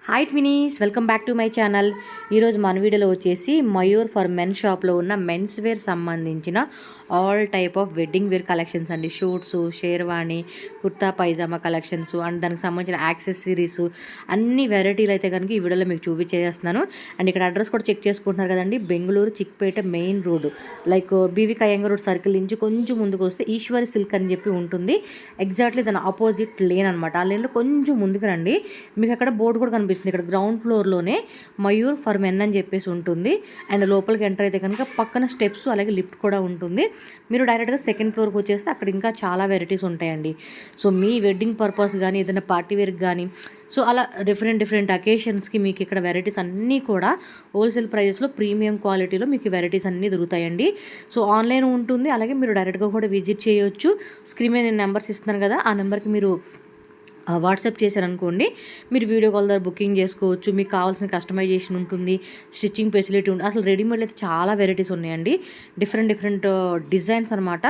Hi twinnies, welcome back to my channel. ఈరోజు మన వీడియోలో వచ్చేసి మయూర్ ఫర్ మెన్ షాప్లో ఉన్న మెన్స్ వేర్ సంబంధించిన all type of wedding wear collections అండి. Suits, sherwani, kurta pyjama collections and దానికి సంబంధించిన యాక్సెసరీస్ అన్ని వెరైటీలు అయితే కనుక ఈ వీడియోలో మీకు చూపించేస్తున్నాను. అండ్ ఇక్కడ అడ్రస్ కూడా చెక్ చేసుకుంటున్నారు కదండి. Bengaluru Chickpet main road, like BV కయ్యంగ రోడ్ సర్కిల్ నుంచి కొంచెం ముందుకు వస్తే ఈశ్వరి సిల్క్ అని చెప్పి ఉంటుంది. ఎగ్జాక్ట్లీ దాని ఆపోజిట్ లేన్ అనమాట. ఆ లేన్లో కొంచెం ముందుకు రండి, మీకు అక్కడ బోర్డు కూడా కనిపిస్తుంది. ఇక్కడ గ్రౌండ్ ఫ్లోర్లోనే మయూర్ ఫర్ మెన్ అని చెప్పేసి ఉంటుంది. అండ్ లోపలికి ఎంటర్ అయితే కనుక పక్కన స్టెప్స్ అలాగే లిఫ్ట్ కూడా ఉంటుంది. మీరు డైరెక్ట్గా సెకండ్ ఫ్లోర్కి వచ్చేస్తే అక్కడ ఇంకా చాలా వెరైటీస్ ఉంటాయండి. సో మీ వెడ్డింగ్ పర్పస్ కానీ ఏదైనా పార్టీ వేర్కి కానీ సో అలా డిఫరెంట్ అకేషన్స్కి మీకు ఇక్కడ వెరైటీస్ అన్నీ కూడా హోల్సేల్ ప్రైజెస్లో ప్రీమియం క్వాలిటీలో మీకు వెరైటీస్ అన్నీ దొరుకుతాయండి. సో ఆన్లైన్ ఉంటుంది, అలాగే మీరు డైరెక్ట్గా కూడా విజిట్ చేయొచ్చు. స్క్రీన్ మీద నేను నెంబర్స్ ఇస్తున్నాను కదా, ఆ నెంబర్కి మీరు వాట్సాప్ చేశారనుకోండి, మీరు వీడియో కాల్ ద్వారా బుకింగ్ చేసుకోవచ్చు. మీకు కావాల్సిన కస్టమైజేషన్ ఉంటుంది, స్టిచ్చింగ్ ఫెసిలిటీ ఉంటుంది. అసలు రెడీమేడ్ అయితే చాలా వెరైటీస్ ఉన్నాయండి, డిఫరెంట్ డిజైన్స్ అనమాట.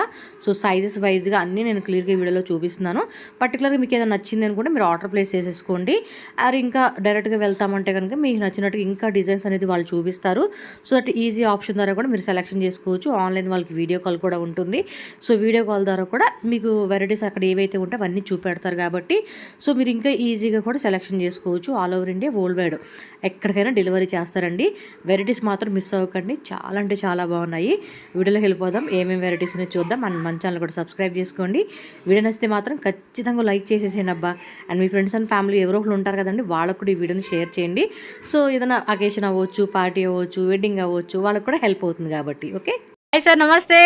సో సైజెస్ వైజ్గా అన్నీ నేను క్లియర్గా ఈ వీడియోలో చూపిస్తున్నాను. పర్టికులర్గా మీకు ఏదైనా నచ్చింది అనుకుంటే మీరు ఆర్డర్ ప్లేస్ చేసేసుకోండి. అది ఇంకా డైరెక్ట్గా వెళ్తామంటే కనుక మీకు నచ్చినట్టుగా ఇంకా డిజైన్స్ అనేది వాళ్ళు చూపిస్తారు. సో దట్ ఈజీ ఆప్షన్ ద్వారా కూడా మీరు సెలెక్షన్ చేసుకోవచ్చు. ఆన్లైన్ వాళ్ళకి వీడియో కాల్ కూడా ఉంటుంది. సో వీడియో కాల్ ద్వారా కూడా మీకు వెరైటీస్ అక్కడ ఏవైతే ఉంటే అవన్నీ చూపెడతారు కాబట్టి సో మీరు ఇంకా ఈజీగా కూడా సెలెక్షన్ చేసుకోవచ్చు. All over India, world wide ఎక్కడికైనా డెలివరీ చేస్తారండి. వెరైటీస్ మాత్రం మిస్ అవ్వకండి, చాలా అంటే చాలా బాగున్నాయి. వీడియోలోకి వెళ్ళిపోదాం, ఏమేమి వెరైటీస్ ఉన్నాయో చూద్దాం. మన ఛానల్ కూడా సబ్స్క్రైబ్ చేసుకోండి. వీడియో నచ్చితే మాత్రం ఖచ్చితంగా లైక్ చేసేసేయండి అబ్బా. And me friends and family ఎవరో ఒకరు ఉంటారు కదండి, వాళ్ళకు కూడా ఈ వీడియోని షేర్ చేయండి. సో ఏదైనా అకేషన్ అవ్వచ్చు, పార్టీ అవ్వచ్చు, వెడ్డింగ్ అవ్వచ్చు, వాళ్ళకు కూడా హెల్ప్ అవుతుంది కాబట్టి. ఓకే హాయ్ సార్, నమస్తే.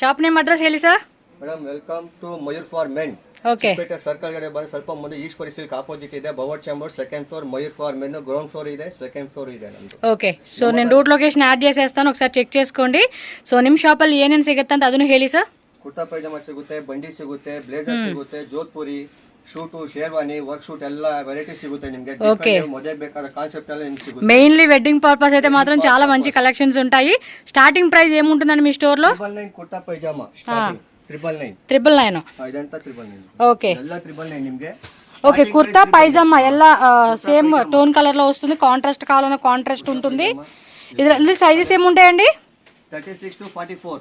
ಶಾಪ್ ನೇಮ್ ಅಡ್ರೆಸ್ ಹೇಳಿ sir. Madam, welcome to Mayur for men. Okay. Chickpet circle ಗಡೆ ಬಂದು ಸ್ವಲ್ಪ ಮುಂದೆ ಈಶ್ವರಿ ಸಿಲ್ಕ್ ಆಪೋಸಿಟ್ ಇದೆ. ಬವರ್ chamber second floor, Mayur for men ground floor ಇದೆ, సెకండ్ ఫ్లోర్ ಇದೆ ನಮ್ದು. ಓಕೆ. ಸೊ నేను ರೂಟ್ ಲೊಕೇಶನ್ యాడ్ చేసేస్తాను, ఒకసారి చెక్ చేసుకోండి. సో ನಿಮ್ಮ ಶಾಪಲ್ಲಿ ಏನೇನು ಸಿಗುತ್ತೆ ಅಂತ ಅದನ್ನು ಹೇಳಿ ಸರ್. ಕುರ್ತಾ ಪೈಜಾಮಾ ಸಿಗುತ್ತೆ, ಬಂಡಿ ಸಿಗುತ್ತೆ, ಬ್ಲೇಸರ್ ಸಿಗುತ್ತೆ, Jodhpuri suit, sherwani, work suit ಎಲ್ಲ ವೆರೈಟಿ ಸಿಗುತ್ತೆ ನಿಮಗೆ. ಮದುವೆ ಬೇಕಾದ ಕಾನ್ಸೆಪ್ಟ್ ಎಲ್ಲ ನಿಮಗೆ ಸಿಗುತ್ತೆ. మెయిన్లీ వెడ్డింగ్ పర్పస్ అయితే మాత్రం చాలా మంచి కలెక్షన్స్ ఉంటాయి. స్టార్టింగ్ ప్రైస్ ఏముంటుందండి మీ స్టోర్ లో? 999 కుర్తా పైజామా స్టార్టింగ్ 999 ఇదంతా 999. ఓకే, ಎಲ್ಲ 999 ನಿಮಗೆ. ఓకే. కుర్తా పైజామా ಎಲ್ಲ సేమ్ టోన్ కలర్ లో వస్తుంది. కాంట్రాస్ట్ కావాలన్నా కాంట్రాస్ట్ ఉంటుంది. ఇది సైజెస్ ఏముంటాయండి? 36 to 44.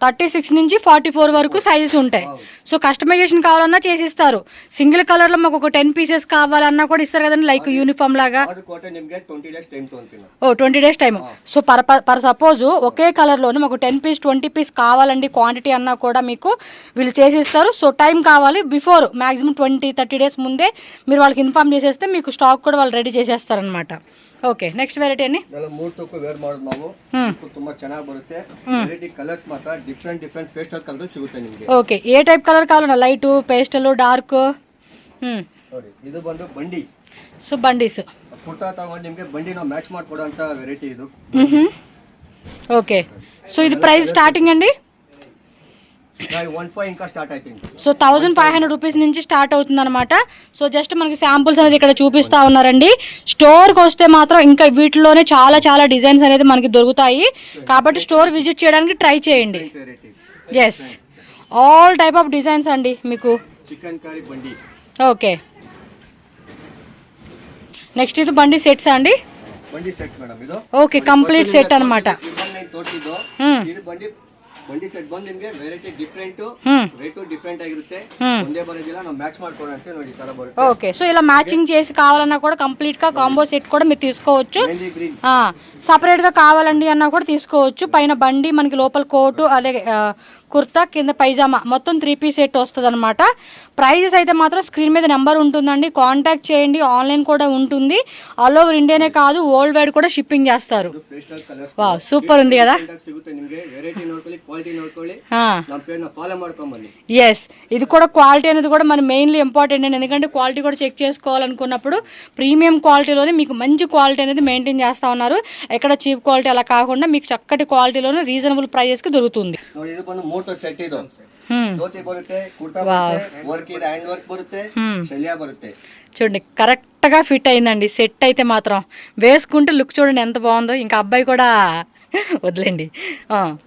36 నుంచి 44 వరకు సైజెస్ ఉంటాయి. సో కస్టమైజేషన్ కావాలన్నా చేసిస్తారు. సింగిల్ కలర్ లో మాకు ఒక 10 పీసెస్ కావాలన్నా కూడా ఇస్తారు కదండి, లైక్ యూనిఫామ్ లాగా. 20 days టైం తోంతిన. ఓ 20 days time. So per suppose ఒకే కలర్ లోనే మాకు 10 పీస్ 20 పీస్ కావాలండి క్వాంటిటీ అన్నా కూడా మీకు వీళ్ళు చేసిస్తారు. సో టైం కావాలి, బిఫోర్ మాక్సిమం 20-30 days ముందే మీరు వాళ్ళకి ఇన్ఫార్మ్ చేసేస్తే మీకు స్టాక్ కూడా వాళ్ళు రెడీ చేసేస్తారనమాట. ಓಕೆ, ನೆಕ್ಸ್ಟ್ ವೆರೈಟಿ ಅನ್ನಿ. ಎಲ್ಲ 3 ತೂಕ ವೇರ್ ಮಾಡೋದು ನಾವು. ತುಂಬಾ ಚೆನ್ನಾಗಿ ಬರುತ್ತೆ. ವೆರೈಟಿ ಕಲರ್ಸ್ ಮಾತ್ರ ಡಿಫರೆಂಟ್ ಪೇಸ್ಟಲ್ ಕಲರ್ ಸಿಗುತ್ತೆ ನಿಮಗೆ. ಓಕೆ, ఏ ಟೈಪ್ ಕಲರ್ ಕಾವಾಲಣ್ಣ? Light, pastel, dark? ನೋಡಿ, ಇದು ಬಂದು ಬಂಡಿ. ಸೊ ಬಂಡೀಸ್ ಕುರ್ತಾ ತಗೊಂಡು ನಿಮಗೆ ಬಂಡಿ ನಾವು ಮ್ಯಾಚ್ ಮಾಡಿ ಕೊಡೋ ಅಂತ ವೆರೈಟಿ ಇದು. ఓకే. సో ఇది ప్రైస్ స్టార్టింగ్ అండి? 15 ఇంకా స్టార్ట్ అవుతుంది. సో 1500 రూపీస్ నుంచి స్టార్ట్ అవుతుంది అనమాట. సో జస్ట్ మనకి శాంపుల్స్ అనేది ఇక్కడ చూపిస్తా ఉన్నారండి. స్టోర్కి వస్తే మాత్రం ఇంకా వీటిలోనే చాలా డిజైన్స్ అనేది మనకి దొరుకుతాయి. కాబట్టి స్టోర్ విజిట్ చేయడానికి ట్రై చేయండి. Yes, all type of designs అండి మీకు. చికెన్ కర్రీ బండి. ఓకే, నెక్స్ట్ ఇది బండి సెట్స్ అండి. బండి సెట్ మేడం ಇದು. ఓకే, కంప్లీట్ సెట్ అనమాట. ಇದು ಬಂಡಿ ಸೆಟ್ ಬಂದು ನಿಮಗೆ ವೆರೈಟಿ ಡಿಫರೆಂಟ್ ರೇಟ್ ಡಿಫರೆಂಟ್ ಆಗಿರುತ್ತೆ. ಒಂದೇ ಬರೋದಿಲ್ಲ, ನಾವು ಮ್ಯಾಚ್ ಮಾಡ್ಕೊಡಂತೆ ನೋಡಿ ಈ ತರ ಬರುತ್ತೆ. ఓకే, సో ఇలా మ్యాచింగ్ చేసి కావాలన్నా కూడా కంప్లీట్ గా కాంబో సెట్ కూడా మీరు తీసుకోవచ్చు. సపరేట్ గా కావాలండి అన్నా కూడా తీసుకోవచ్చు. పైన బండి, మనకి లోపల కోటు, అదే కుర్తా, కింద పైజామా, మొత్తం 3 పీస్ సెట్ వస్తుంది అనమాట. ప్రైజెస్ అయితే మాత్రం స్క్రీన్ మీద నెంబర్ ఉంటుందండి, కాంటాక్ట్ చేయండి. ఆన్లైన్ కూడా ఉంటుంది. ఆల్ ఓవర్ ఇండియానే కాదు, వరల్డ్ వైడ్ కూడా షిప్పింగ్ చేస్తారు. వావ్, సూపర్ ఉంది కదా. ఎస్, ఇది కూడా క్వాలిటీ అనేది కూడా మన మెయిన్లీ ఇంపార్టెంట్ అండి. ఎందుకంటే క్వాలిటీ కూడా చెక్ చేసుకోవాలనుకున్నప్పుడు ప్రీమియం క్వాలిటీలోనే మీకు మంచి క్వాలిటీ అనేది మెయింటైన్ చేస్తా ఉన్నారు. ఎక్కడ చీప్ క్వాలిటీ అలా కాకుండా మీకు చక్కటి క్వాలిటీలోనే రీజనబుల్ ప్రైజెస్ కి దొరుకుతుంది. ಸೆಟ್ ಇದು ಧೋತಿ ಬರುತ್ತೆ, ಕುರ್ತಾ ಬರುತ್ತೆ, ವರ್ಕ್ ಇದೆ, ಹ್ಯಾಂಡ್ ವರ್ಕ್ ಬರುತ್ತೆ, ಶಲ್ಯ ಬರುತ್ತೆ. చూడండి, కరెక్ట్ గా ఫిట్ అయిందండి సెట్ అయితే మాత్రం. వేసుకుంటే లుక్ చూడండి ఎంత బాగుందో. ఇంకా అబ్బాయి కూడా వదిలేండి.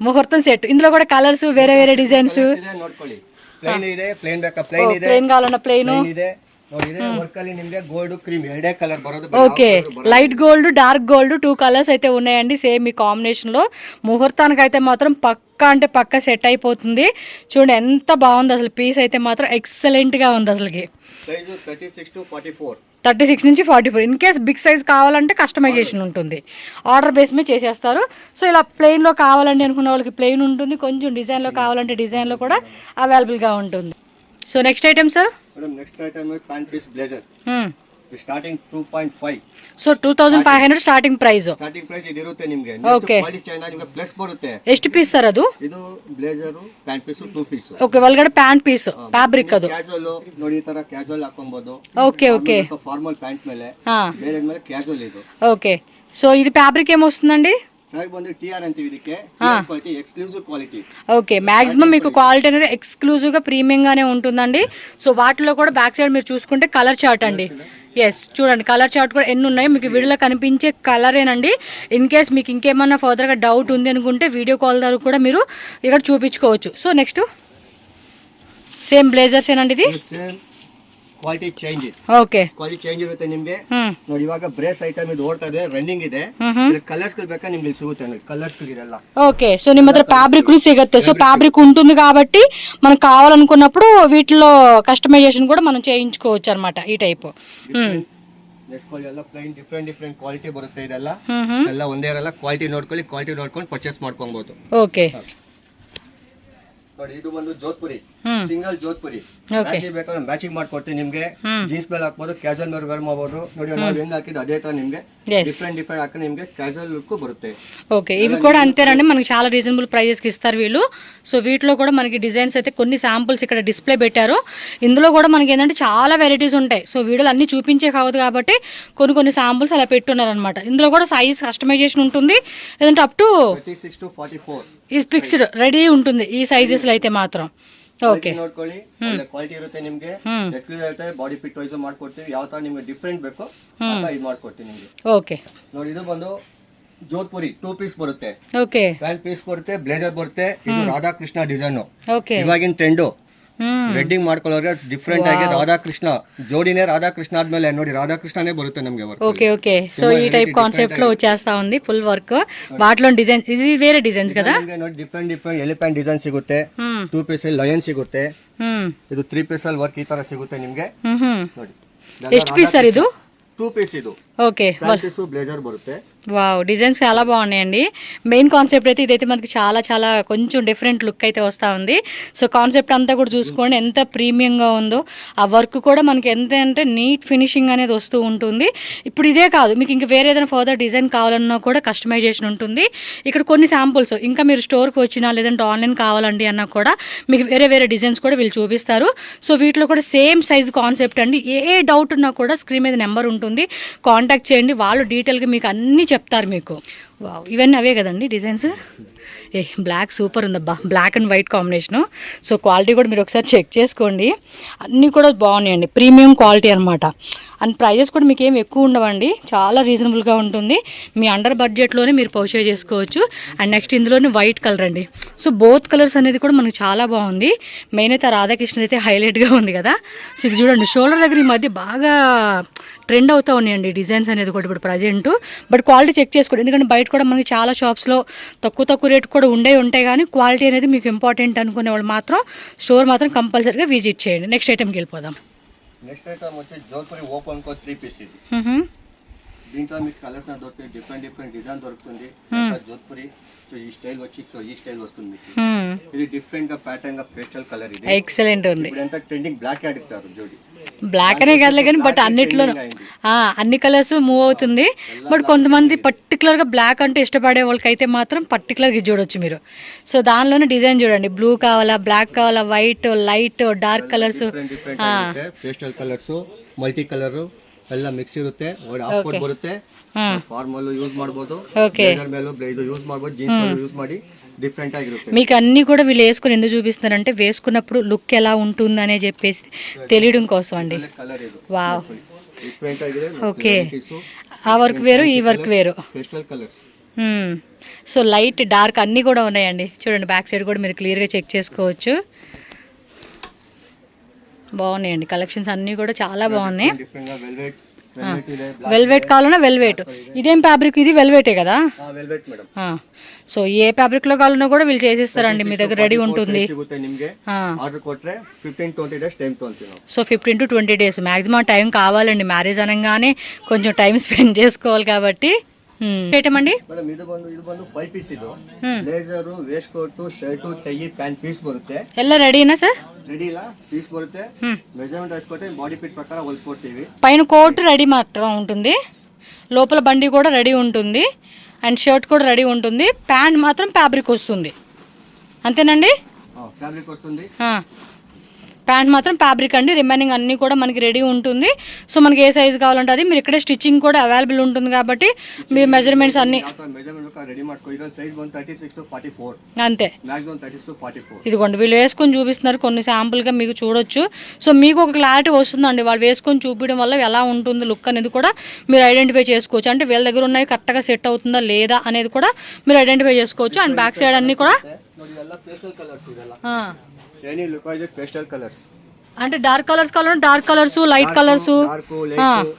ముహూర్తం సెట్. ఇందులో కూడా కలర్స్, వేరే డిజైన్స్. ನೋಡ್ಕೊಳ್ಳಿ, ಪ್ಲೇನ್ ಇದೆ, ಪ್ಲೇನ್ ಬೇಕಾ ಪ್ಲೇನ್ ಇದೆ, ప్లేన్ కావాలన్నా ప్లేన్ ಇದೆ. ನೋಡಿ ಇದೇ ವರ್ಕ್ ಅಲ್ಲಿ ನಿಮಗೆ ಗೋಲ್ಡ್ ಕ್ರೀಮ್ ಎರಡೇ ಕಲರ್ ಬರೋದು. Okay light gold dark gold 2 colours అయితే ఉన్నాయండి సేమ్ ఈ కాంబినేషన్లో. ముహూర్తానికి అయితే మాత్రం పక్కా అంటే పక్కా సెట్ అయిపోతుంది. చూడండి ఎంత బాగుంది అసలు, పీస్ అయితే మాత్రం ఎక్సలెంట్గా ఉంది అసలుకి. Size 36 to 44. 36 నుంచి 44. ఇన్ కేస్ బిగ్ సైజ్ కావాలంటే కస్టమైజేషన్ ఉంటుంది, ఆర్డర్ బేస్ మీద చేసేస్తారు. సో ఇలా ప్లెయిన్లో కావాలండి అనుకున్న వాళ్ళకి ప్లెయిన్ ఉంటుంది, కొంచెం డిజైన్లో కావాలంటే డిజైన్లో కూడా అవైలబుల్గా ఉంటుంది. So next item sir. Madam next item pant piece blazer. Starting 2.5. So 2500 starting price. Starting price ಇದು ಇರುತ್ತೆ ನಿಮಗೆ. ಓಕೆ ಕ್ವಾಲಿಟಿ ಚೈನಾ ನಿಮಗೆ ಪ್ಲಸ್ ಬರುತ್ತೆ. ಎಷ್ಟು ಪೀಸ್ ಸರ್ ಅದು? ಇದು blazer pant piece 2 piece. Okay ಒಳಗಡೆ ಪ್ಯಾಂಟ್ ಪೀಸ್ ಫ್ಯಾಬ್ರಿಕ್ ಅದು. ಕ್ಯಾಜುವಲ್ ನೋಡಿ, ಈ ತರ ಕ್ಯಾಜುವಲ್ ಹಾಕೊಂಬಹುದು. ಓಕೆ ಓಕೆ ಫಾರ್ಮಲ್ ಪ್ಯಾಂಟ್ ಮೇಲೆ ಬೇರೆ ಮೇಲೆ ಕ್ಯಾಜುವಲ್ ಇದು. ఓకే సో ఇది ఫ్యాబ్రిక్ ఏమొస్తుందండి? ಬಂದು ಟಿಆರ್ ಅಂತೀವಿ ಇದಕ್ಕೆ. Quality exclusive quality. Okay maximum మీకు క్వాలిటీ అనేది ఎక్స్క్లూజివ్ గా ప్రీమియం గానే ఉంటుందండి. సో వాటిలో కూడా బ్యాక్ సైడ్ మీరు చూసుకుంటే కలర్ చార్ట్ అండి. ఎస్ చూడండి కలర్ చార్ట్ కూడా ఎన్ని ఉన్నాయి మీకు వీడియోలో కనిపించే కలరేనండి. ఇన్ కేస్ మీకు ఇంకేమన్నా ఫర్దర్గా డౌట్ ఉంది అనుకుంటే వీడియో కాల్ ద్వారా కూడా మీరు ఇక్కడ చూపించుకోవచ్చు. సో నెక్స్ట్ సేమ్ బ్లేజర్స్ ఏనండి ఇది. Quality change. Okay quality change ಇರುತ್ತೆ ನಿಮಗೆ. ನೋಡಿ ಇವಾಗ ಬ್ರೇಸ್ ಐಟಮ್ ಇದು ಓಡ್ತಾ ಇದೆ, ರನ್ನಿಂಗ್ ಇದೆ. ಕಲರ್ಸ್ ಬೇಕಾ ನಿಮ್ಗೆ ಸಿಗುತ್ತೆ ನೋಡಿ, ಕಲರ್ಸ್ ಇದೆಲ್ಲ. ఓకే సో ನಿಮ್ಮ ಹತ್ರ ఫ్యాబ్రిక్ కూడా సిಗುತ್ತೆ. సో ఫ్యాబ్రిక్ ఉంటుంది కాబట్టి మనకు కావాలనుకున్నప్పుడు వీటిలో కస్టమైజేషన్ కూడా మనం చేయించుకోవచ్చు అన్నమాట ఈ టైప్. ಎಲ್ಲ ಪ್ಲೈನ್ ಡಿಫ್ರೆಂಟ್ ಕ್ವಾಲಿಟಿ ಬರುತ್ತೆ ಇದೆಲ್ಲ. ಎಲ್ಲ ಒಂದೇ ಇರಲ್ಲ, ಕ್ವಾಲಿಟಿ ನೋಡ್ಕೊಂಡು ಪರ್ಚೇಸ್ ಮಾಡ್ಕೊಬಹುದು. ಓಕೆ ನೋಡಿ ಇದು ಬಂದು ಜೋಧ್ಪುರಿ ಸಿಂಗಲ್ ಜೋಧ್ಪುರಿ. ಮ್ಯಾಚಿಂಗ್ ಬೇಕಾದ್ರೆ ಮ್ಯಾಚಿಂಗ್ ಮಾಡ್ಕೊಡ್ತೀವಿ ನಿಮ್ಗೆ. ಜೀನ್ಸ್ ಮೇಲೆ ಹಾಕ್ಬೋದು, ಕ್ಯಾಜುವಲ್ ಮೇಲೆ ವೇರ್ ಮಾಡಬಹುದು. ನೋಡಿ ನಾವು ಹೆಂಗ್ ಹಾಕಿದ್ದು ಅದೇ ತರ ನಿಮ್ಗೆ ಡಿಫ್ರೆಂಟ್ ಹಾಕಿ ನಿಮ್ಗೆ ಕ್ಯಾಜುವಲ್ ಲುಕ್ ಬರುತ್ತೆ. ఓకే ఇవి కూడా అంతేనండి, మనకి చాలా రీజనబుల్ ప్రైజెస్ కి ఇస్తారు వీళ్ళు. సో వీటిలో కూడా మనకి డిజైన్స్ అయితే కొన్ని శాంపుల్స్ ఇక్కడ డిస్ప్లే పెట్టారు. ఇందులో కూడా మనకి ఏంటంటే చాలా వెరైటీస్ ఉంటాయి. సో వీడియోలు అన్ని చూపించే కావద్దు కాబట్టి కొన్ని శాంపుల్స్ అలా పెట్టున్నారు అనమాట. ఇందులో కూడా సైజ్ కస్టమైజేషన్ ఉంటుంది, లేదంటే అప్ టు 36 to 44 ఇది ఫిక్స్డ్ రెడీ ఉంటుంది ఈ సైజెస్ లో అయితే మాత్రం. ఓకే ನೋಡ್ಕೊಳ್ಳಿ, ಒಳ್ಳೆ ಕ್ವಾಲಿಟಿ ಇರುತ್ತೆ ನಿಮ್ಗೆ. ಎಕ್ಸ್ಕ್ಲೂಸಿವ್ ಇರುತ್ತೆ, ಬಾಡಿ ಫಿಟ್ ವೈಸ್ ಮಾಡ್ಕೊಡ್ತೀವಿ. ಯಾವ ತರ ನಿಮ್ಗೆ ಡಿಫ್ರೆಂಟ್ ಬೇಕೋ ಇದು ಮಾಡ್ಕೊಡ್ತೀವಿ ನಿಮ್ಗೆ. ಓಕೆ ನೋಡಿ ಇದು ಬಂದು ಜೋಧ್ಪುರಿ 2 ಪೀಸ್ ಬರುತ್ತೆ. ಓಕೆ ಪ್ಯಾಂಟ್ ಪೀಸ್ ಬರುತ್ತೆ, ಬ್ಲೇಜರ್ ಬರುತ್ತೆ. ಇದು ರಾಧಾಕೃಷ್ಣ ಡಿಸೈನ್. ಓಕೆ ಇವಾಗಿನ ಟ್ರೆಂಡ್ ವೆಡ್ಡಿಂಗ್ ಮಾಡ್ಕೊಳ್ಳೋರಿಗೆ ಡಿಫ್ರೆಂಟ್ ಆಗಿ ರಾಧಾಕೃಷ್ಣ ಜೋಡಿನೇ ರಾಧಾಕೃಷ್ಣ ಆದ್ಮೇಲೆ ನೋಡಿ ರಾಧಾಕೃಷ್ಣನೇ ಬರುತ್ತೆ ನಮ್ಗೆ. ఓకే ఓకే సో ఈ టైప్ కాన్సెప్ట్ లో వచ్చేస్తా ఉంది ఫుల్ వర్క్. వాటిలో డిజైన్ ఇది వేరే డిజైన్స్ కదా. ನೋಡಿ ಡಿಫ್ರೆಂಟ್ ಎಲಿಫೆಂಟ್ ಡಿಸೈನ್ ಸಿಗುತ್ತೆ, 2 ಪೀಸ್ ಲಯನ್ ಸಿಗುತ್ತೆ, ಇದು 3 ಪೀಸ್ ಅಲ್ಲಿ ವರ್ಕ್ ಈ ತರ ಸಿಗುತ್ತೆ ನಿಮ್ಗೆ. ನೋಡಿ ಎಷ್ಟು పీస్ సార్ ఇది? 2 పీస్ ಇದು. ఓకే బ్లేజర్ బರುತ್ತೆ. వావ్ డిజైన్స్ చాలా బాగున్నాయండి. మెయిన్ కాన్సెప్ట్ అయితే ఇదైతే మనకి చాలా కొంచెం డిఫరెంట్ లుక్ అయితే వస్తూ ఉంది. సో కాన్సెప్ట్ అంతా కూడా చూసుకోండి ఎంత ప్రీమియంగా ఉందో. ఆ వర్క్ కూడా మనకి ఎంత అంటే నీట్ ఫినిషింగ్ అనేది వస్తూ ఉంటుంది. ఇప్పుడు ఇదే కాదు, మీకు ఇంకా వేరే ఏదైనా ఫర్దర్ డిజైన్ కావాలన్నా కూడా కస్టమైజేషన్ ఉంటుంది. ఇక్కడ కొన్ని శాంపుల్స్ ఇంకా మీరు స్టోర్కి వచ్చినా లేదంటే ఆన్లైన్ కావాలండి అన్నా కూడా మీకు వేరే డిజైన్స్ కూడా వీళ్ళు చూపిస్తారు. సో వీటిలో కూడా సేమ్ సైజ్ కాన్సెప్ట్ అండి. ఏ డౌట్ ఉన్నా కూడా స్క్రీన్ మీద నెంబర్ ఉంటుంది, కాంటాక్ట్ చేయండి. వాళ్ళు డీటెయిల్గా మీకు అన్నీ చెప్తారు మీకు. వావ్ ఇవన్నీ అవే కదండి డిజైన్స్. బ్లాక్ సూపర్ ఉందబ్బా, black and white combination. So quality కూడా మీరు ఒకసారి చెక్ చేసుకోండి, అన్నీ కూడా బాగున్నాయండి, ప్రీమియం క్వాలిటీ అనమాట. అండ్ ప్రైజెస్ కూడా మీకు ఏమి ఎక్కువ ఉండవండి, చాలా రీజనబుల్గా ఉంటుంది. మీ అండర్ బడ్జెట్లోనే మీరు పర్చేజ్ చేసుకోవచ్చు. అండ్ నెక్స్ట్ ఇందులోనే వైట్ కలర్ అండి. సో బోత్ కలర్స్ అనేది కూడా మనకు చాలా బాగుంది. మెయిన్ అయితే రాధాకృష్ణ అయితే హైలైట్గా ఉంది కదా. సో ఇది చూడండి షోల్డర్ దగ్గర ఈ మధ్య బాగా ట్రెండ్ అవుతూ ఉన్నాయండి డిజైన్స్ అనేది కూడా ఇప్పుడు ప్రజెంట్. బట్ క్వాలిటీ చెక్ చేసుకోండి, ఎందుకంటే బయట కూడా మనకి చాలా షాప్స్లో తక్కువ రేట్ కూడా ఉంటాయి కానీ క్వాలిటీ అనేది మీకు ఇంపార్టెంట్ అనుకునే వాళ్ళు మాత్రం స్టోర్ మాత్రం కంపల్సరీగా విజిట్ చేయండి. నెక్స్ట్ ఐటమ్కి వెళ్ళిపోదాం. నెక్స్ట్ ఐటమ్ వచ్చి జోధ్పూరి ఓపెన్ కో 3 పీస్ ఇది. దీంట్లో మీకు కలర్స్ దొరుకుతాయి, డిఫరెంట్ డిజైన్ దొరుకుతుంది. జోధ్పూరి సో ఈ స్టైల్ వచ్చి సో ఈ స్టైల్ వస్తుంది. ఇది డిఫరెంట్ గా ప్యాటర్న్ గా పేస్టల్ కలర్ ఇది ఎక్సలెంట్ ఉంది. ఇప్పుడు ఎంత ట్రెండింగ్ బ్లాక్ అడుగుతారు జోడి. బ్లాక్ అనే కాదులే కానీ బట్ అన్నిట్లో అన్ని కలర్స్ మూవ్ అవుతుంది. బట్ కొంతమంది పర్టికులర్గా బ్లాక్ అంటే ఇష్టపడే వాళ్ళకి అయితే మాత్రం పర్టికులర్గా చూడొచ్చు మీరు. సో దానిలోనే డిజైన్ చూడండి, బ్లూ కావాలా, బ్లాక్ కావాలా, white, light, dark colours, pastel colours, multi colour ಎಲ್ಲ ಮಿಕ್ಸ್ ಇರುತ್ತೆ. ಹಾಫ್ ಕೋಟ್ ಬರುತ್ತೆ, ಫಾರ್ಮಲ್ ಯೂಸ್ ಮಾಡಬಹುದು, ಬ್ಲೇಸರ್ ಮೇಲೂ ಇದು ಯೂಸ್ ಮಾಡಬಹುದು, ಜೀನ್ಸ್ ಮೇಲೂ ಯೂಸ್ ಮಾಡಿ డిఫరెంట్ ಆಗಿರುತ್ತೆ. మీకు అన్ని కూడా వీళ్ళు వేసుకుని ఎందుకు చూపిస్తున్నారంటే వేసుకున్నప్పుడు లుక్ ఎలా ఉంటుందనే చెప్పేసి తెలియడం కోసం అండి. వావ్ ఓకే, ఆ వర్క్ వేరు ఈ వర్క్ వేరు. సో లైట్ డార్క్ అన్నీ కూడా ఉన్నాయండి. చూడండి బ్యాక్ సైడ్ కూడా మీరు క్లియర్గా చెక్ చేసుకోవచ్చు. బాగున్నాయండి కలెక్షన్స్ అన్నీ కూడా చాలా బాగున్నాయి. డిఫరెంట్ గా వెల్వెట్ వెల్వెట్ కావాలన్నా వెల్వెట్. ఇదేం ఫ్యాబ్రిక్? ఇది వెల్వెటే కదా. Velvet madam. సో ఏ ఫ్యాబ్రిక్ లో కావాలన్నా కూడా వీళ్ళు చేసిస్తారండి, మీ దగ్గర రెడీ ఉంటుంది. ఆర్డర్ కొట్రే 15-20 డేస్ టైం తోంತೀನಿ. So 15 to 20 days maximum time కావాలండి. మ్యారేజ్ అనగానే కొంచెం టైం స్పెండ్ చేసుకోవాలి కాబట్టి. ఏటమండి ಮೇಡಮ್ ಇದು ಬಂದು 5 ಪೀಸ್ ಇದು blazer waistcoat shirt tie pant piece ಬರುತ್ತೆ. ಎಲ್ಲ ರೆಡಿನಾ ಸರ್? ರೆಡಿ ಇಲ್ಲ, పీస్ ಬರುತ್ತೆ. మెజర్మెంట్ వేసుకుంటే బాడీ ఫిట్ ప్రకారం ಹೊಲ್ಕೊಡ್ತೀವಿ. పైన కోట్ రెడీ మాత్రం ఉంటుంది, లోపల బండి కూడా రెడీ ఉంటుంది, అండ్ షర్ట్ కూడా రెడీ ఉంటుంది. ప్యాంట్ మాత్రం ఫ్యాబ్రిక్ వస్తుంది, అంతేనండి? ఫ్యాబ్రిక్ వస్తుంది. ప్యాంట్ మాత్రం ఫ్యాబ్రిక్ అండి. రిమైనింగ్ అన్నీ కూడా మనకి రెడీ ఉంటుంది. సో మనకి ఏ సైజ్ కావాలంటే అది, మీరు ఇక్కడే స్టిచ్చింగ్ కూడా అవైలబుల్ ఉంటుంది కాబట్టి మీ మెజర్మెంట్స్ అన్ని అంతే. ఇదిగోండి వీళ్ళు వేసుకొని చూపిస్తున్నారు కొన్ని శాంపుల్గా మీకు చూడొచ్చు. సో మీకు ఒక క్లారిటీ వస్తుందండి, వాళ్ళు వేసుకొని చూపించడం వల్ల ఎలా ఉంటుంది లుక్ అనేది కూడా మీరు ఐడెంటిఫై చేసుకోవచ్చు. అంటే వీళ్ళ దగ్గర ఉన్నాయి కరెక్ట్గా సెట్ అవుతుందా లేదా అనేది కూడా మీరు ఐడెంటిఫై చేసుకోవచ్చు. అండ్ బ్యాక్ సైడ్ అన్ని కూడా అంటే డార్క్ కలర్స్ కావాలంటే డార్క్ కలర్స్, లైట్ కలర్స్,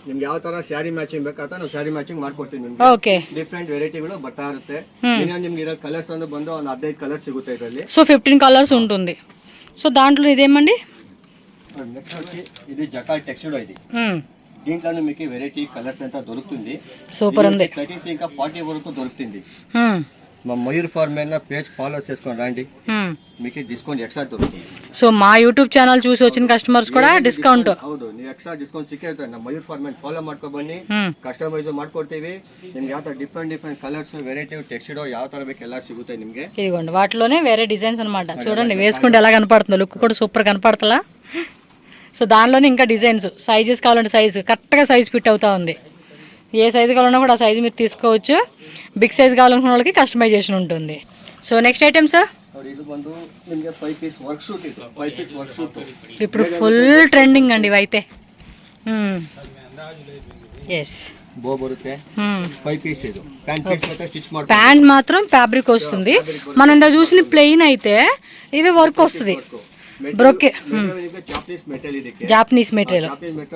ನಿಮ್ಗೆ ಯಾವ ತರ ಸ್ಯಾರಿ ಮ್ಯಾಚಿಂಗ್ ಬೇಕಾದ್ರೆ ನಾವು ಸ್ಯಾರಿ ಮ್ಯಾಚಿಂಗ್ ಮಾಡ್ಕೊಡ್ತೀವಿ ನಿಮ್ಗೆ. ಓಕೆ, ಡಿಫರೆಂಟ್ ವೆರೈಟಿಗಳು ಬಟ್ಟೆ ಇರುತ್ತೆ. ಮಿನಿಮಮ್ ನಿಮ್ಗೆ ಇರೋ ಕಲರ್ಸ್ ಒಂದು ಬಂದು ಒಂದು 15 ಕಲರ್ಸ್ ಸಿಗುತ್ತೆ ಇದರಲ್ಲಿ. సో 15 కలర్స్ ఉంటుంది. సో దాంట్లో ఇదేమండి? నెక్స్ట్ వచ్చి ఇది జకార్డ్ టెక్స్టైల్ ఇది. దీంట్లో మీకు వెరైటీ కలర్స్ అంతా దొరుకుతుంది. సూపర్ ఉంది. 30 ఇంకా 40 వరకు దొరుకుతుంది. మా మయూర్ ఫార్మ్ పేజ్ ఫాలో చేసుకొని రండి, మీకు డిస్కౌంట్ ఎక్స్ట్రా దొరుకుతుంది. సో మా యూట్యూబ్ ఛానల్ చూసి వచ్చిన కస్టమర్స్ కూడా డిస్కౌంట్. ಹೌದು, ನೀವು ಎಕ್ಸ್ಟ್ರಾ ಡಿಸ್ಕೌಂಟ್ ಸಿಕ್ಕೈತೆ. ನಮ್ಮ ಮಯೂರ್ ಫಾರ್ಮ್ ಫಾಲೋ ಮಾಡ್ಕೊ ಬನ್ನಿ, ಕಸ್ಟಮೈಸ್ ಮಾಡ್ಕೊಡ್ತೀವಿ. ನಿಮ್ಗೆ ಯಾವ ತರ ಡಿಫ್ರೆಂಟ್ ಕಲರ್ಸ್ ವೆರೈಟಿ ಟೆಕ್ಸ್ಟೈಲ್ ಯಾವ ತರ ಬೇಕು ಎಲ್ಲ ಸಿಗುತ್ತೆ ನಿಮ್ಗೆ. ఇదిగోండి వాటిలోనే వేరే డిజైన్స్ అన్నమాట. చూడండి వేసుకుంటే ఎలా కనపడుతుందో, లుక్ కూడా సూపర్ కనపడతలా. సో దానిలోనే ఇంకా డిజైన్స్, సైజెస్ కావాలంటే సైజు కరెక్ట్గా సైజ్ ఫిట్ అవుతా ఉంది. ఏ సైజు కావాలన్నా కూడా ఆ సైజు మీరు తీసుకోవచ్చు. బిగ్ సైజ్ కావాలనుకున్న వాళ్ళకి కస్టమైజేషన్ ఉంటుంది. సో నెక్స్ట్ ఐటమ్ సార్, ಇದು ಬಂದು ನಿಮಗೆ 5 ಪೀಸ್ ವರ್ಕ್ ಶೂಟ್. ಇದು 5 పీస్ ವರ್ಕ್ ಶೂಟ್ ఇప్పుడు ఫుల్ ట్రెండింగ్ అండి ఇవైతే. ఎస్, బో బರುತ್ತೆ. 5 పీస్ ఇది ప్యాంట్ పీస్ ಮತ್ತೆ స్టిచ్ ಮಾಡ್ತೀವಿ. ప్యాంట్ మాత్రం ఫ్యాబ్రిక్ వస్తుంది. మనం ఇందా చూసిన ప్లెయిన్ అయితే ఇది వర్క్ వస్తుంది. ಬ್ರೊಕೆ ಜಾಪನೀಸ್ ಮೆಟೀರಿಯಲ್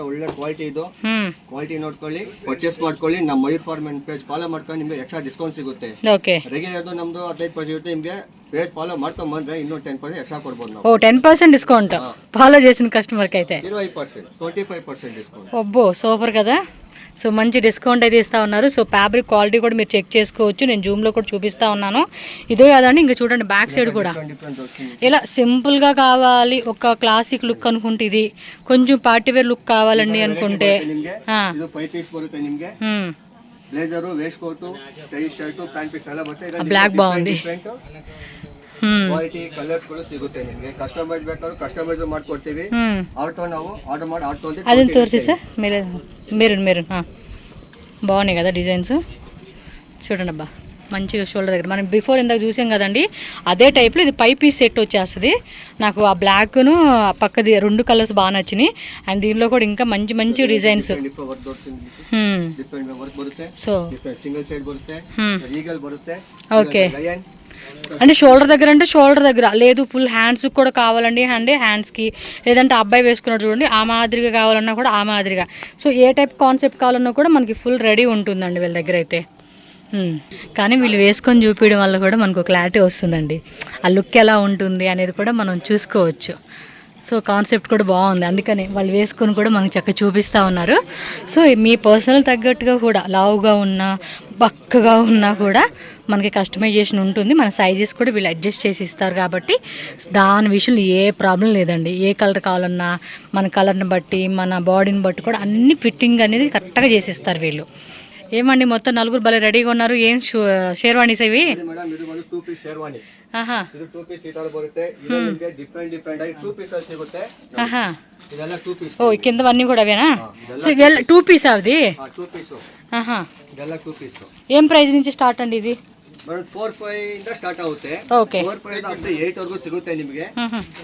ಒಳ್ಳೆ ಕ್ವಾಲಿಟಿ ಇದು. ಕ್ವಾಲಿಟಿ ನೋಡ್ಕೊಳ್ಳಿ, ಪರ್ಚೇಸ್ ಮಾಡ್ಕೊಳ್ಳಿ. ನಮ್ಮ ಮಯೂರ್ ಫಾರ್ಮ್ ಪೇಜ್ ಫಾಲೋ ಮಾಡ್ಕೊಂಡು ನಿಮ್ಗೆ ಎಕ್ಸ್ಟ್ರಾ ಡಿಸ್ಕೌಂಟ್ ಸಿಗುತ್ತೆ. ಓಕೆ, ರೆಗ್ಯುಲರ್ ನಮ್ದು 15% ಇರುತ್ತೆ. ನಿಮ್ಗೆ పేజ్ ఫాలో ಮಾಡ್ಕೊಂಡ್ ಬಂದ್ರೆ ಇನ್ನೂ 10% ಎಕ್ಸ್ಟ್ರಾ ಕೊಡ್ಬೋದು ನಾವು. ఓ 10% డిస్కౌంట్ ఫాలో చేసిన కస్టమర్కి అయితే 25%, 25% డిస్కౌంట్. అబ్బో సూపర్ కదా. సో మంచి డిస్కౌంట్ అయితే ఇస్తూ ఉన్నారు. సో ఫ్యాబ్రిక్ క్వాలిటీ కూడా మీరు చెక్ చేసుకోవచ్చు. నేను జూమ్లో కూడా చూపిస్తూ ఉన్నాను. ఇదే కాదండి, ఇంకా చూడండి బ్యాక్ సైడ్ కూడా ఇలా సింపుల్గా కావాలి, ఒక క్లాసిక్ లుక్ అనుకుంటే ఇది, కొంచెం పార్టీ వేర్ లుక్ కావాలండి అనుకుంటే బ్లేజర్, వేస్ట్ కోట్, టై షర్ట్, ప్యాంట్ పీస్ ಎಲ್ಲ ಬರುತ್ತೆ. బ్లాక్ బాగుంది. ಕ್ವಾಲಿಟಿ ಕಲರ್ಸ್ ಕೂಡ ಸಿಗುತ್ತೆ ನಿಮಗೆ. ಕಸ್ಟಮೈಸ್ ಬೇಕಾದ್ರೂ ಕಸ್ಟಮೈಸ್ ಮಾಡ್ಕೊಡ್ತೀವಿ. ಆಟೋ ನಾವು ಆರ್ಡರ್ ಮಾಡಿ ಆಟೋ ಅದನ್ನ ತೋರಿಸಿ ಸರ್. మెరూన్ బాగున్నాయి కదా డిజైన్స్. చూడండి అబ్బా, మంచిగా షోల్డర్ దగ్గర మనం బిఫోర్ ఇందాక చూసాం కదండి, అదే టైప్లో ఇది 5 పీస్ సెట్ వచ్చేస్తుంది. నాకు ఆ బ్లాక్ను పక్కది 2 కలర్స్ బాగా నచ్చినాయి. అండ్ దీనిలో కూడా ఇంకా మంచి మంచి డిజైన్స్. సో ఓకే, అంటే షోల్డర్ దగ్గర అంటే షోల్డర్ దగ్గర లేదు, ఫుల్ హ్యాండ్స్ కూడా కావాలండి. హ్యాండ్స్కి లేదంటే అబ్బాయి వేసుకున్నాడు చూడండి, ఆ మాదిరిగా కావాలన్నా కూడా ఆ మాదిరిగా. సో ఏ టైప్ కాన్సెప్ట్ కావాలన్నా కూడా మనకి ఫుల్ రెడీ ఉంటుందండి వీళ్ళ దగ్గర అయితే. కానీ వీళ్ళు వేసుకొని చూపించడం వల్ల కూడా మనకు క్లారిటీ వస్తుందండి, ఆ లుక్ ఎలా ఉంటుంది అనేది కూడా మనం చూసుకోవచ్చు. సో కాన్సెప్ట్ కూడా బాగుంది, అందుకని వాళ్ళు వేసుకొని కూడా మనకు చక్కగా చూపిస్తూ ఉన్నారు. సో మీ పర్సనల్ తగ్గట్టుగా కూడా లావుగా ఉన్నా బక్కగా ఉన్నా కూడా మనకి కస్టమైజేషన్ ఉంటుంది. మన సైజెస్ కూడా వీళ్ళు అడ్జస్ట్ చేసి ఇస్తారు కాబట్టి దాని విషయంలో ఏ ప్రాబ్లం లేదండి. ఏ కలర్ కావాలన్నా మన కలర్ని బట్టి మన బాడీని బట్టి కూడా అన్ని ఫిట్టింగ్ అనేది కరెక్ట్గా చేసిస్తారు వీళ్ళు. ఏమండి మొత్తం నలుగురు భలే రెడీగా ఉన్నారు. ఏం షేర్వాణీస్ ఇవి? ఓ కిందవన్నీ కూడా అవేనా? 2 పీస్ అది. ఏం ప్రైస్ నుంచి స్టార్ట్ అండి ఇది? 4-5 ಇಂದ ಸ್ಟಾರ್ಟ್ ಆಗುತ್ತೆ. ಓಕೆ, 4-5 ಅಪ್ ಟು 8 ವರೆಗೂ ಸಿಗುತ್ತೆ ನಿಮಗೆ.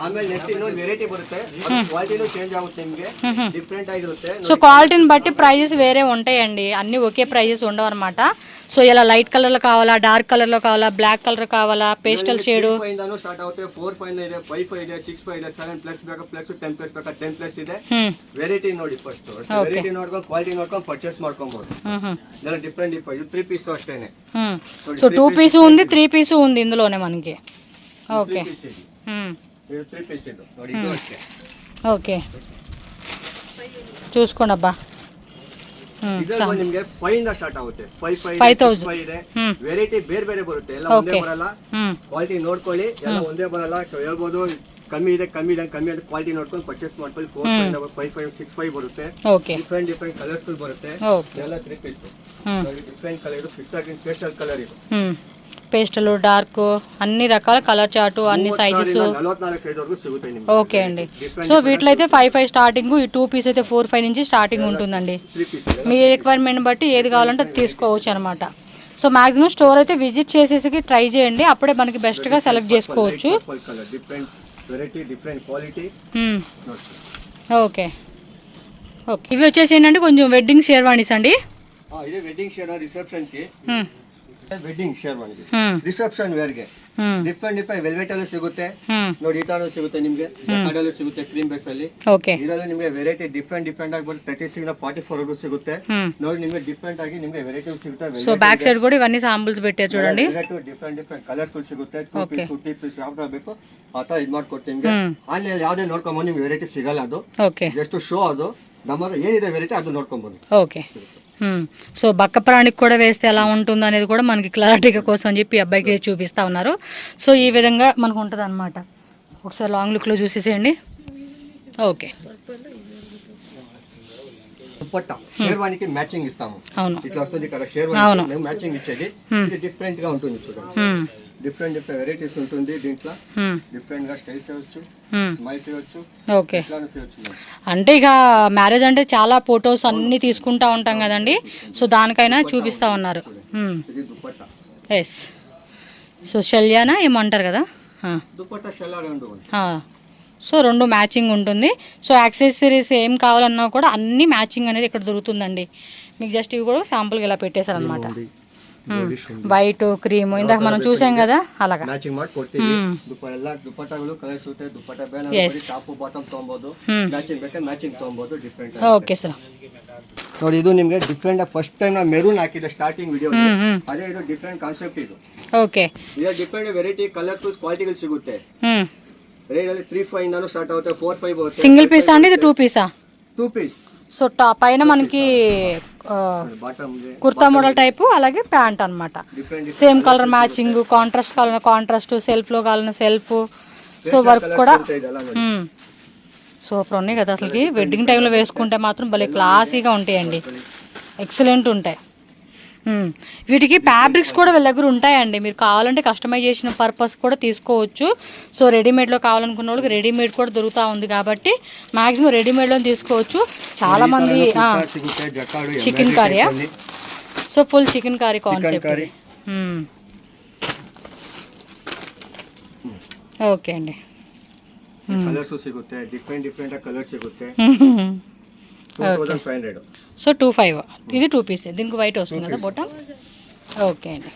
ಆಮೇಲೆ ನೆಕ್ಸ್ಟ್ ಇನ್ನೊಂದು ವೆರೈಟಿ ಬರುತ್ತೆ, ಕ್ವಾಲಿಟಿನೂ ಚೇಂಜ್ ಆಗುತ್ತೆ ನಿಮಗೆ, ಡಿಫರೆಂಟ್ ಆಗಿರುತ್ತೆ. సో క్వాలిటీని బట్టి ప్రైజెస్ వేరే ఉంటాయండి, అన్ని ఒకే ప్రైజెస్ ఉండవు అనమాట. సో ఇలా లైట్ కలర్లో కావాలా, డార్క్ కలర్లో కావాలా, బ్లాక్ కలర్ కావాలా, పేస్టల్ షేడ్ ಸ್ಟಾರ್ಟ್ ಆಗುತ್ತೆ 4 ಇದೆ 5 ಇದೆ 6 ಇದೆ 7 ಪ್ಲಸ್ ಬೇಕಾ ಪ್ಲಸ್ 10 ಪ್ಲಸ್ ಬೇಕಾ 10 ಪ್ಲಸ್ ಇದೆ. ವೆರೈಟಿ ನೋಡಿ ಫಸ್ಟ್ ವೆರೈಟಿ ನೋಡ್ಕೊಂಡು ಕ್ವಾಲಿಟಿ ನೋಡ್ಕೊಂಡು ಪರ್ಚೇಸ್ ಮಾಡ್ಕೊಬಹುದು. ಇದೆಲ್ಲ ಡಿಫರೆಂಟ್ ಇದು 3 ಪೀಸ್ ಅಷ್ಟೇನೆ. సో 2 పీస్ ఉంది 3 పీస్ ఉంది ఇందులోనే మనకి. ఓకే ಇದು 3 ಪೀಸ್ ಇದು ನೋಡಿ ಇದು ಅಷ್ಟೇ. ఓకే చూసుకోండి అబ్బా. ಇದರಲ್ಲಿ ನಿಮಗೆ 5 ಇಂದ ಸ್ಟಾರ್ಟ್ ಆಗುತ್ತೆ 5 ಇದೆ. ವೆರೈಟಿ ಬೇರೆ ಬೇರೆ ಬರುತ್ತೆ, ಎಲ್ಲ ಒಂದೇ ಬರಲ್ಲ. ಕ್ವಾಲಿಟಿ ನೋಡ್ಕೊಳ್ಳಿ, ಎಲ್ಲ ಒಂದೇ ಬರಲ್ಲ. ಹೇಳ್ಬೋದು ಕಮ್ಮಿ ಇದೆ ಅಂತ ಕ್ವಾಲಿಟಿ ನೋಡ್ಕೊಂಡು ಪರ್ಚೇಸ್ ಮಾಡ್ಕೊಳ್ಳಿ. 4 5 6 5 ಬರುತ್ತೆ. ಡಿಫರೆಂಟ್ ಕಲರ್ಸ್ ಬರುತ್ತೆ. ಎಲ್ಲ 3 ಪೀಸ್ ಡಿಫರೆಂಟ್ ಕಲರ್. ಇದು ಪಿಸ್ತಾ ಗ್ರೀನ್ ಪೇಸ್ಟಲ್ ಕಲರ್ ಇದು. పేస్టల్ డార్క్ అన్ని రకాల కలర్ చార్ట్ అన్ని సైజెస్ 44 సైజ్ వరకు సిగుతాయి నిಮಗೆ. ఓకే అండి. సో వీటిలో అయితే 5 స్టార్టింగ్, ఈ 2 పీస్ అయితే 4 నుంచి స్టార్టింగ్ ఉంటుందండి. మీ రిక్వైర్మెంట్ బట్టి ఏది కావాలంటే అది తీసుకోవచ్చు అనమాట. సో మాక్సిమం స్టోర్ అయితే విజిట్ చేసేసి ట్రై చేయండి, అప్పుడే మనకి బెస్ట్ గా సెలెక్ట్ చేసుకోవచ్చు. ఓకే ఓకే ఇవి వచ్చేసి ఏంటంటే కొంచెం వెడ్డింగ్ షేర్వాణీస్ అండి. ఇది వెడ్డింగ్ షేర్వాణి రిసెప్షన్ కి, ವೆಡ್ಡಿಂಗ್ ಶೇರ್ವಾನಿಗೆ ರಿಸೆಪ್ಷನ್ ವೇರ್ಗೆ ಡಿಫರೆಂಟ್ ವೆಲ್ವೆಟ್ ಅಲ್ಲೂ ಸಿಗುತ್ತೆ ನೋಡಿ, ಈ ತರ ಸಿಗುತ್ತೆ ನಿಮ್ಗೆ, ಜಕಾರ್ಡಲ್ಲೂ ಸಿಗುತ್ತೆ ಕ್ರೀಮ್ ಬೇಸ್ ಅಲ್ಲಿ. ಇದರಲ್ಲಿ ನಿಮ್ಗೆ ವೆರೈಟಿ ಡಿಫರೆಂಟ್ ಆಗಿ ಬರುತ್ತೆ. 36 ಇಂದ 44 ವರೆಗೂ ಸಿಗುತ್ತೆ ನೋಡಿ. ನಿಮ್ಗೆ ಡಿಫರೆಂಟ್ ಆಗಿ ನಿಮ್ಗೆ ವೆರೈಟಿ ಸಿಗುತ್ತೆ. ಸೊ ಬ್ಯಾಕ್ ಸೈಡ್ ಕೂಡ ಇವన్నీ ಸಾಂಪಲ್ಸ್ పెట్టారు చూడండి. ಡಿಫರೆಂಟ್ ಕಲರ್ಸ್ ಗಳು ಸಿಗುತ್ತೆ. 2 ಪೀಸ್ 3 ಪೀಸ್ ಯಾವ್ದು ಬೇಕು ಆ ತರ ಇದು ಮಾಡ್ಕೊಡ್ತೀನಿ ನಿಮ್ಗೆ. ಆನ್ಲೈನ್ ಯಾವ್ದೇ ನೋಡ್ಕೊಂಬೋದು ನಿಮ್ಗೆ ವೆರೈಟಿ ಸಿಗಲ್ಲ, ಅದು ಜಸ್ಟ್ ಶೋ. ಅದು ನಮ್ಮ ಏನಿದೆ ವೆರೈಟಿ ಅದು ನೋಡ್ಕೊಂಬೋದು. ఓకే సో బక్క ప్రాణికి కూడా వేస్తే ఎలా ఉంటుంది అనేది కూడా మనకి క్లారిటీగా కోసం అని చెప్పి అబ్బాయికి చూపిస్తా ఉన్నారు. సో ఈ విధంగా మనకు ఉంటుంది అనమాట. ఒకసారి లాంగ్ లుక్లో చూసేసేయండి. ఓకే దుపట్టా షేర్వానికి మ్యాచింగ్ ఇస్తాము. ఇట్లా వస్తుంది కదా షేర్వానికి, మేము మ్యాచింగ్ ఇచ్చేది. ఇది డిఫరెంట్ గా ఉంటుంది చూడండి. డిఫరెంట్ వెరైటీస్ ఉంటుంది దీంట్లో. డిఫరెంట్ గా స్టైల్స్ ఇవ్వచ్చు, స్మైల్స్ ఇవ్వచ్చు. ఓకే అంటే ఇక మ్యారేజ్ అంటే చాలా ఫొటోస్ అన్ని తీసుకుంటా ఉంటాం కదండి. సో దానికైనా చూపిస్తా ఉన్నారు. ఎస్ సో షల్యానా ఏమంటారు కదా, దుపట్టా షల్యా రెండు. సో 2 మ్యాచింగ్ ఉంటుంది. సో యాక్సెసరీస్ ఏం కావాలన్నా కూడా అన్ని మ్యాచింగ్ అనేది ఇక్కడ దొరుకుతుందండి. మీకు జస్ట్ ఇవి కూడా శాంపుల్గా ఇలా పెట్టేశారు అనమాట. వైట్ క్రీమ్ ఇందాక మనం చూసాం కదా, అలాగా ಮ್ಯಾಚಿಂಗ್ ಮಾಡಿ ಕೊಡ್ತೀವಿ. ಎಲ್ಲ ದುಪಟ್ಟಾಗಳು ಕಲರ್ಸ್ ಇರುತ್ತೆ. ದುಪಟ್ಟಾ ಬೇಡ ಟಾಪ್ ಬಾಟಮ್ ತಗೊಬಹುದು, ಮ್ಯಾಚಿಂಗ್ ಬೇಕಾದ್ರೆ ಮ್ಯಾಚಿಂಗ್ ತಗೊಬಹುದು. ಡಿಫರೆಂಟ್. ಓಕೆ ಸರ್ ನೋಡಿ ಇದು ನಿಮಗೆ ಡಿಫರೆಂಟ್. ಫಸ್ಟ್ ಟೈಮ್ ನಾವು ಮೆರೂನ್ ಹಾಕಿದೆ ಸ್ಟಾರ್ಟಿಂಗ್ ವಿಡಿಯೋ. ಅದೇ ಇದು ಡಿಫರೆಂಟ್ ಕಾನ್ಸೆಪ್ಟ್ ಇದು. ಓಕೆ ಇದು ಡಿಫರೆಂಟ್ ವೆರೈಟಿ ಕಲರ್ಸ್ ಕ್ವಾಲಿಟಿಗಳು ಸಿಗುತ್ತೆ. ರೇಟ್ 3-5 ಇಂದಾನು ಸ್ಟಾರ್ಟ್ ಆಗುತ್ತೆ. 4-5 ಬರುತ್ತೆ. సింగిల్ పీస్ అండి ఇది 2 పీసా? 2 పీస్. సో టాప్ పైన మనకి కుర్తా మోడల్ టైపు, అలాగే ప్యాంట్ అనమాట. సేమ్ కలర్ మ్యాచింగ్, కాంట్రాస్ట్ కావాలన్న కాంట్రాస్ట్, సెల్ఫ్ లో కావాలన్న సెల్ఫ్. సో వర్క్ కూడా సూపర్ ఉన్నాయి కదా. అసలుకి వెడ్డింగ్ టైంలో వేసుకుంటే మాత్రం భలే క్లాసీగా ఉంటాయండి, ఎక్సలెంట్ ఉంటాయి. వీటికి ఫ్యాబ్రిక్స్ కూడా వీళ్ళ దగ్గర ఉంటాయండి. మీరు కావాలంటే కస్టమైజేషన్ పర్పస్ కూడా తీసుకోవచ్చు. సో రెడీమేడ్లో కావాలనుకున్న వాళ్ళకి రెడీమేడ్ కూడా దొరుకుతూ ఉంది కాబట్టి మ్యాక్సిమం రెడీమేడ్లో తీసుకోవచ్చు. చాలామంది చికెన్ కర్రీయా? So full chicken curry concept. Okay అండి. ಕಲರ್ಸ್ ಸಿಗುತ್ತೆ, ಡಿಫರೆಂಟ್ ಕಲರ್ಸ್ ಸಿಗುತ್ತೆ. 2500. సో 25 ఇది 2 పీస్. దీనికి వైట్ వస్తుంది కదా బాటమ్. ఓకే అండి.